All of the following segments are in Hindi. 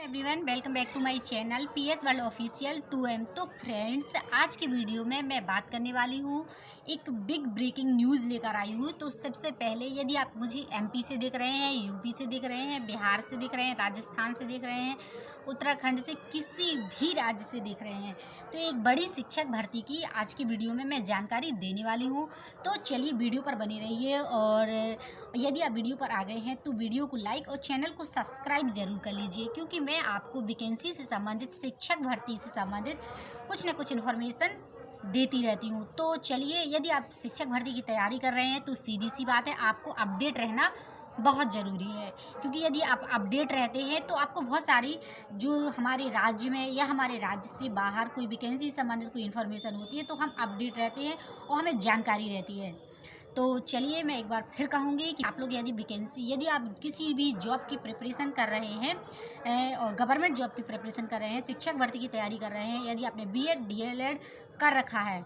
Everyone, welcome back to my channel PS world official 2M। तो फ्रेंड्स, आज की वीडियो में मैं बात करने वाली हूँ, एक बिग ब्रेकिंग न्यूज़ लेकर आई हूँ। तो सबसे पहले, यदि आप मुझे एमपी से देख रहे हैं, यूपी से देख रहे हैं, बिहार से देख रहे हैं, राजस्थान से देख रहे हैं, उत्तराखंड से, किसी भी राज्य से देख रहे हैं, तो एक बड़ी शिक्षक भर्ती की आज की वीडियो में मैं जानकारी देने वाली हूँ। तो चलिए वीडियो पर बने रहिए, और यदि आप वीडियो पर आ गए हैं तो वीडियो को लाइक और चैनल को सब्सक्राइब जरूर कर लीजिए, क्योंकि मैं आपको वैकेंसी से संबंधित, शिक्षक भर्ती से संबंधित कुछ न कुछ इन्फॉर्मेशन देती रहती हूँ। तो चलिए, यदि आप शिक्षक भर्ती की तैयारी कर रहे हैं तो सीधी सी बात है, आपको अपडेट रहना बहुत ज़रूरी है। क्योंकि यदि आप अपडेट रहते हैं तो आपको बहुत सारी, जो हमारे राज्य में या हमारे राज्य से बाहर कोई वैकेंसी से संबंधित कोई इन्फॉर्मेशन होती है तो हम अपडेट रहते हैं और हमें जानकारी रहती है। तो चलिए, मैं एक बार फिर कहूँगी कि आप लोग यदि आप किसी भी जॉब की प्रिपरेशन कर रहे हैं, और गवर्नमेंट जॉब की प्रिपरेशन कर रहे हैं, शिक्षक भर्ती की तैयारी कर रहे हैं, यदि आपने बीएड डीएलएड कर रखा है,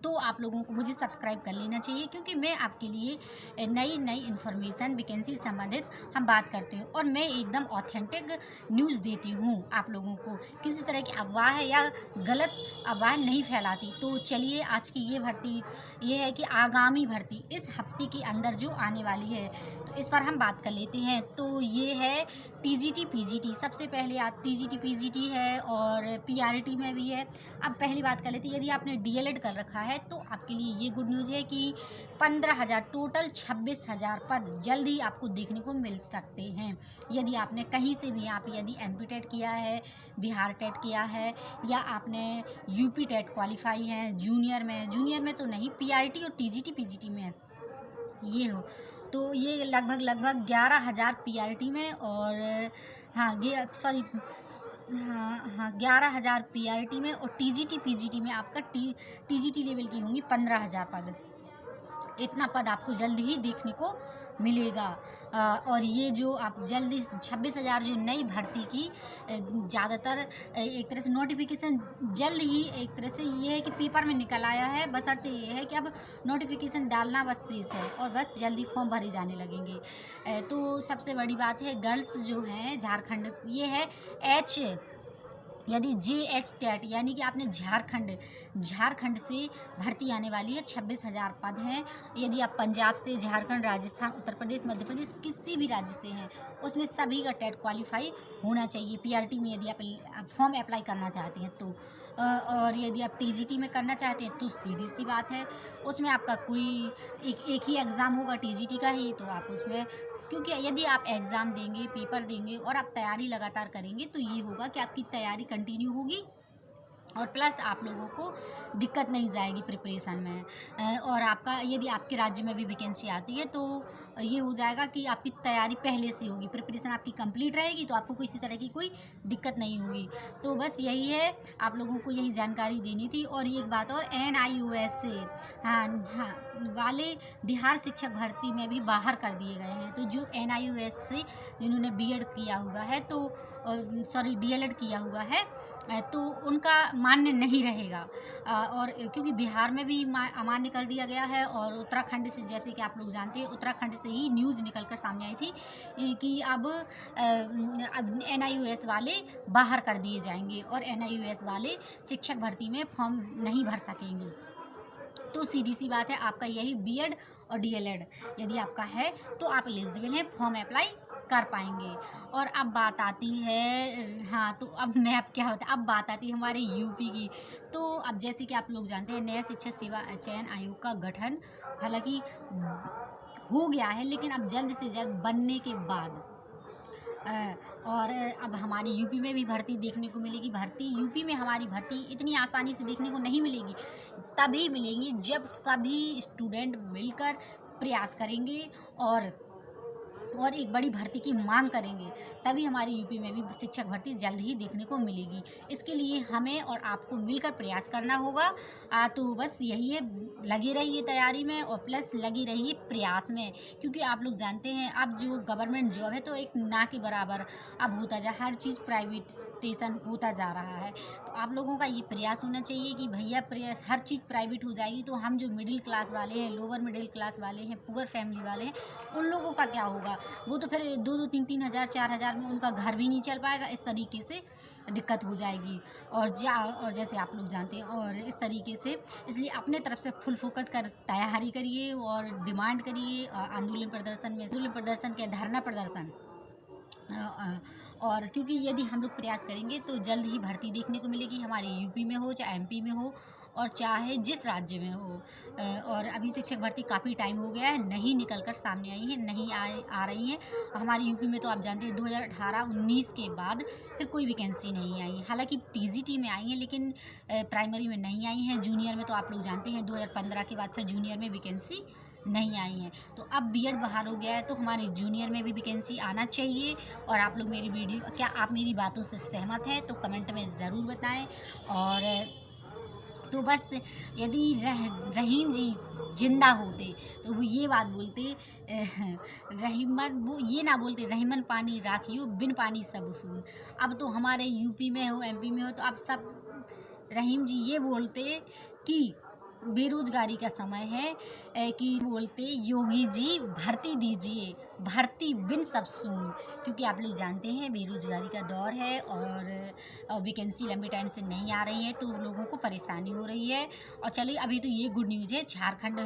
तो आप लोगों को मुझे सब्सक्राइब कर लेना चाहिए, क्योंकि मैं आपके लिए नई नई इन्फॉर्मेशन वैकेंसी से संबंधित हम बात करते हैं, और मैं एकदम ऑथेंटिक न्यूज़ देती हूँ आप लोगों को। किसी तरह की अफवाह या गलत अफवाह नहीं फैलाती। तो चलिए, आज की ये भर्ती ये है कि आगामी भर्ती इस हफ्ते के अंदर जो आने वाली है, तो इस पर हम बात कर लेते हैं। तो ये है टीजीटी पीजीटी। सबसे पहले आप टीजीटी पीजीटी है, और पीआरटी में भी है। अब पहली बात कर लेते हैं, यदि आपने डीएलएड कर रखा है तो आपके लिए ये गुड न्यूज़ है कि 15,000 टोटल 26,000 पद जल्द ही आपको देखने को मिल सकते हैं। यदि आपने कहीं से भी, आप यदि एमपी टेट किया है, बिहार टेट किया है, या आपने यूपी टेट क्वालिफाई है, जूनियर में तो नहीं, पीआरटी और टीजीटी पीजीटी में ये हो, तो ये लगभग 11,000 पीआरटी में, और हाँ, ये सॉरी, हाँ 11,000 पीआरटी में, और टीजीटी पीजीटी में आपका टीजीटी लेवल की होंगी 15,000 पद। इतना पद आपको जल्द ही देखने को मिलेगा। और ये जो आप जल्दी 26,000 जो नई भर्ती की, ज़्यादातर एक तरह से नोटिफिकेशन जल्द ही, एक तरह से ये है कि पेपर में निकल आया है, बशर्ते ये है कि अब नोटिफिकेशन डालना बस शेष है, और बस जल्दी फॉर्म भरे जाने लगेंगे। तो सबसे बड़ी बात है, गर्ल्स जो हैं झारखंड, ये है एच, यदि JH टेट, यानी कि आपने झारखंड से भर्ती आने वाली है, 26,000 पद हैं। यदि आप पंजाब से, झारखंड, राजस्थान, उत्तर प्रदेश, मध्य प्रदेश, किसी भी राज्य से हैं, उसमें सभी का टेट क्वालिफाई होना चाहिए। पीआरटी में यदि आप फॉर्म अप्लाई करना चाहते हैं तो, और यदि आप टीजीटी में करना चाहते हैं तो सीधी सी बात है, उसमें आपका कोई एक ही एग्ज़ाम होगा टीजीटी का ही, तो आप उसमें, क्योंकि यदि आप एग्ज़ाम देंगे, पेपर देंगे और आप तैयारी लगातार करेंगे, तो ये होगा कि आपकी तैयारी कंटिन्यू होगी, और प्लस आप लोगों को दिक्कत नहीं जाएगी प्रिपरेशन में। और आपका, यदि आपके राज्य में भी वैकेंसी आती है तो ये हो जाएगा कि आपकी तैयारी पहले से होगी, प्रिपरेशन आपकी कंप्लीट रहेगी, तो आपको किसी तरह की कोई दिक्कत नहीं होगी। तो बस यही है, आप लोगों को यही जानकारी देनी थी। और एक बात और, NIOS से, हाँ हाँ, वाले बिहार शिक्षक भर्ती में भी बाहर कर दिए गए हैं। तो जो NIOS से जिन्होंने बीएड किया हुआ है, तो सॉरी डीएलएड किया हुआ है, तो उनका मान्य नहीं रहेगा। और क्योंकि बिहार में भी अमान्य कर दिया गया है, और उत्तराखंड से, जैसे कि आप लोग जानते हैं, उत्तराखंड से ही न्यूज़ निकल कर सामने आई थी कि अब NIOS वाले बाहर कर दिए जाएंगे, और NIOS वाले शिक्षक भर्ती में फॉर्म नहीं भर सकेंगे। तो सीधी सी बात है, आपका यही बीएड और डीएलएड यदि आपका है तो आप एलिजिबल हैं, फॉर्म अप्लाई कर पाएंगे। और अब बात आती है, हाँ, तो अब क्या होता है, अब बात आती है हमारे यूपी की। तो अब जैसे कि आप लोग जानते हैं, नया शिक्षा सेवा चयन आयोग का गठन हालांकि हो गया है, लेकिन अब जल्द से जल्द बनने के बाद, और अब हमारी यूपी में भी भर्ती देखने को मिलेगी। यूपी में हमारी भर्ती इतनी आसानी से देखने को नहीं मिलेगी, तभी मिलेंगी जब सभी स्टूडेंट मिलकर प्रयास करेंगे, और एक बड़ी भर्ती की मांग करेंगे, तभी हमारी यूपी में भी शिक्षक भर्ती जल्द ही देखने को मिलेगी। इसके लिए हमें और आपको मिलकर प्रयास करना होगा। तो बस यही है, लगे रहिए तैयारी में, और प्लस लगी रहिए प्रयास में, क्योंकि आप लोग जानते हैं, अब जो गवर्नमेंट जॉब है तो एक ना के बराबर अब होता जा, हर चीज़ प्राइवेट स्टेशन होता जा रहा है। तो आप लोगों का ये प्रयास होना चाहिए कि भैया प्रयास, हर चीज़ प्राइवेट हो जाएगी तो हम जो मिडिल क्लास वाले हैं, लोअर मिडिल क्लास वाले हैं, पुअर फैमिली वाले हैं, उन लोगों का क्या होगा। वो तो फिर 2-2 3-3 हज़ार 4 हज़ार में उनका घर भी नहीं चल पाएगा, इस तरीके से दिक्कत हो जाएगी। और जैसे आप लोग जानते हैं, और इस तरीके से इसलिए अपने तरफ से फुल फोकस कर तैयारी करिए और डिमांड करिए आंदोलन प्रदर्शन के धरना प्रदर्शन। और क्योंकि यदि हम लोग प्रयास करेंगे तो जल्द ही भर्ती देखने को मिलेगी, हमारे यूपी में हो चाहे एमपी में हो और चाहे जिस राज्य में हो। और अभी शिक्षक भर्ती काफ़ी टाइम हो गया है, नहीं निकल कर सामने आई है, नहीं आ रही हैं। हमारे यूपी में तो आप जानते हैं 2018-19 के बाद फिर कोई वैकेंसी नहीं आई। हालांकि टीजीटी में आई हैं, लेकिन प्राइमरी में नहीं आई हैं। जूनियर में तो आप लोग जानते हैं 2015 के बाद फिर जूनियर में वैकेंसी नहीं आई हैं। तो अब बीएड बहाल हो गया है, तो हमारे जूनियर में भी वैकेंसी आना चाहिए। और आप लोग क्या आप मेरी बातों से सहमत हैं तो कमेंट में ज़रूर बताएं। और तो बस यदि रहीम जी जिंदा होते तो वो ये बात बोलते, रहीमन वो ये ना बोलते, रहीमन पानी राखियो बिन पानी सब उसूल। अब तो हमारे यूपी में हो एमपी में हो तो अब सब रहीम जी ये बोलते कि बेरोजगारी का समय है, कि बोलते योगी जी भर्ती दीजिए, भर्ती बिन सब सून। क्योंकि आप लोग जानते हैं बेरोजगारी का दौर है और वैकेंसी लंबे टाइम से नहीं आ रही है तो लोगों को परेशानी हो रही है। और चलिए अभी तो ये गुड न्यूज़ है, झारखंड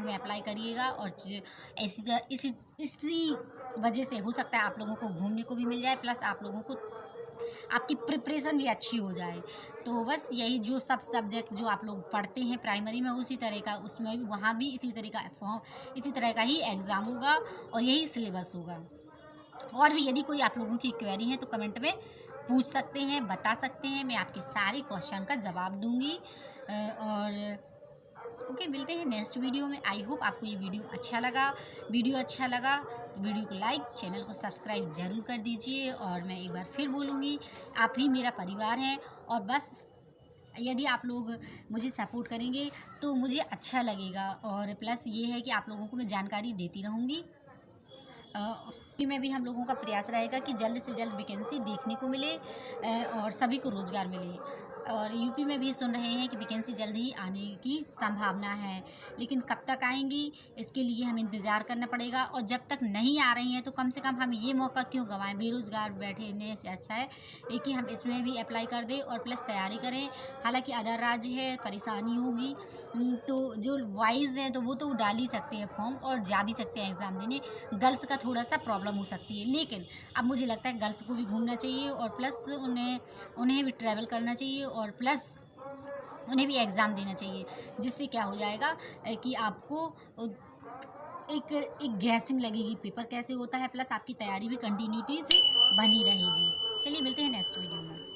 में अप्लाई करिएगा और इसी वजह से हो सकता है आप लोगों को घूमने को भी मिल जाए, प्लस आप लोगों को आपकी प्रिपरेशन भी अच्छी हो जाए। तो बस यही जो सब सब्जेक्ट जो आप लोग पढ़ते हैं प्राइमरी में उसी तरह का उसमें भी वहाँ भी इसी तरह का ही एग्ज़ाम होगा और यही सिलेबस होगा। और भी यदि कोई आप लोगों की क्वेरी है तो कमेंट में पूछ सकते हैं, बता सकते हैं, मैं आपके सारे क्वेश्चन का जवाब दूंगी। और ओके, मिलते हैं नेक्स्ट वीडियो में। आई होप आपको ये वीडियो अच्छा लगा तो वीडियो को लाइक, चैनल को सब्सक्राइब ज़रूर कर दीजिए। और मैं एक बार फिर बोलूँगी, आप ही मेरा परिवार हैं और बस यदि आप लोग मुझे सपोर्ट करेंगे तो मुझे अच्छा लगेगा। और प्लस ये है कि आप लोगों को मैं जानकारी देती रहूँगी। में भी हम लोगों का प्रयास रहेगा कि जल्द से जल्द वैकेंसी देखने को मिले और सभी को रोज़गार मिले। और यूपी में भी सुन रहे हैं कि वैकेंसी जल्द ही आने की संभावना है, लेकिन कब तक आएंगी इसके लिए हमें इंतज़ार करना पड़ेगा। और जब तक नहीं आ रही हैं तो कम से कम हम ये मौका क्यों गंवाएं, बेरोज़गार बैठने से अच्छा है कि हम इसमें भी अप्लाई कर दें और प्लस तैयारी करें। हालांकि अदर राज्य है, परेशानी होगी, तो जो वाइज है तो वो तो डाल ही सकते हैं फॉर्म और जा भी सकते हैं एग्ज़ाम देने। गर्ल्स का थोड़ा सा प्रॉब्लम हो सकती है, लेकिन अब मुझे लगता है गर्ल्स को भी घूमना चाहिए और प्लस उन्हें भी ट्रैवल करना चाहिए और प्लस उन्हें भी एग्ज़ाम देना चाहिए, जिससे क्या हो जाएगा कि आपको एक गैसिंग लगेगी पेपर कैसे होता है, प्लस आपकी तैयारी भी कंटिन्यूटी से बनी रहेगी। चलिए मिलते हैं नेक्स्ट वीडियो में।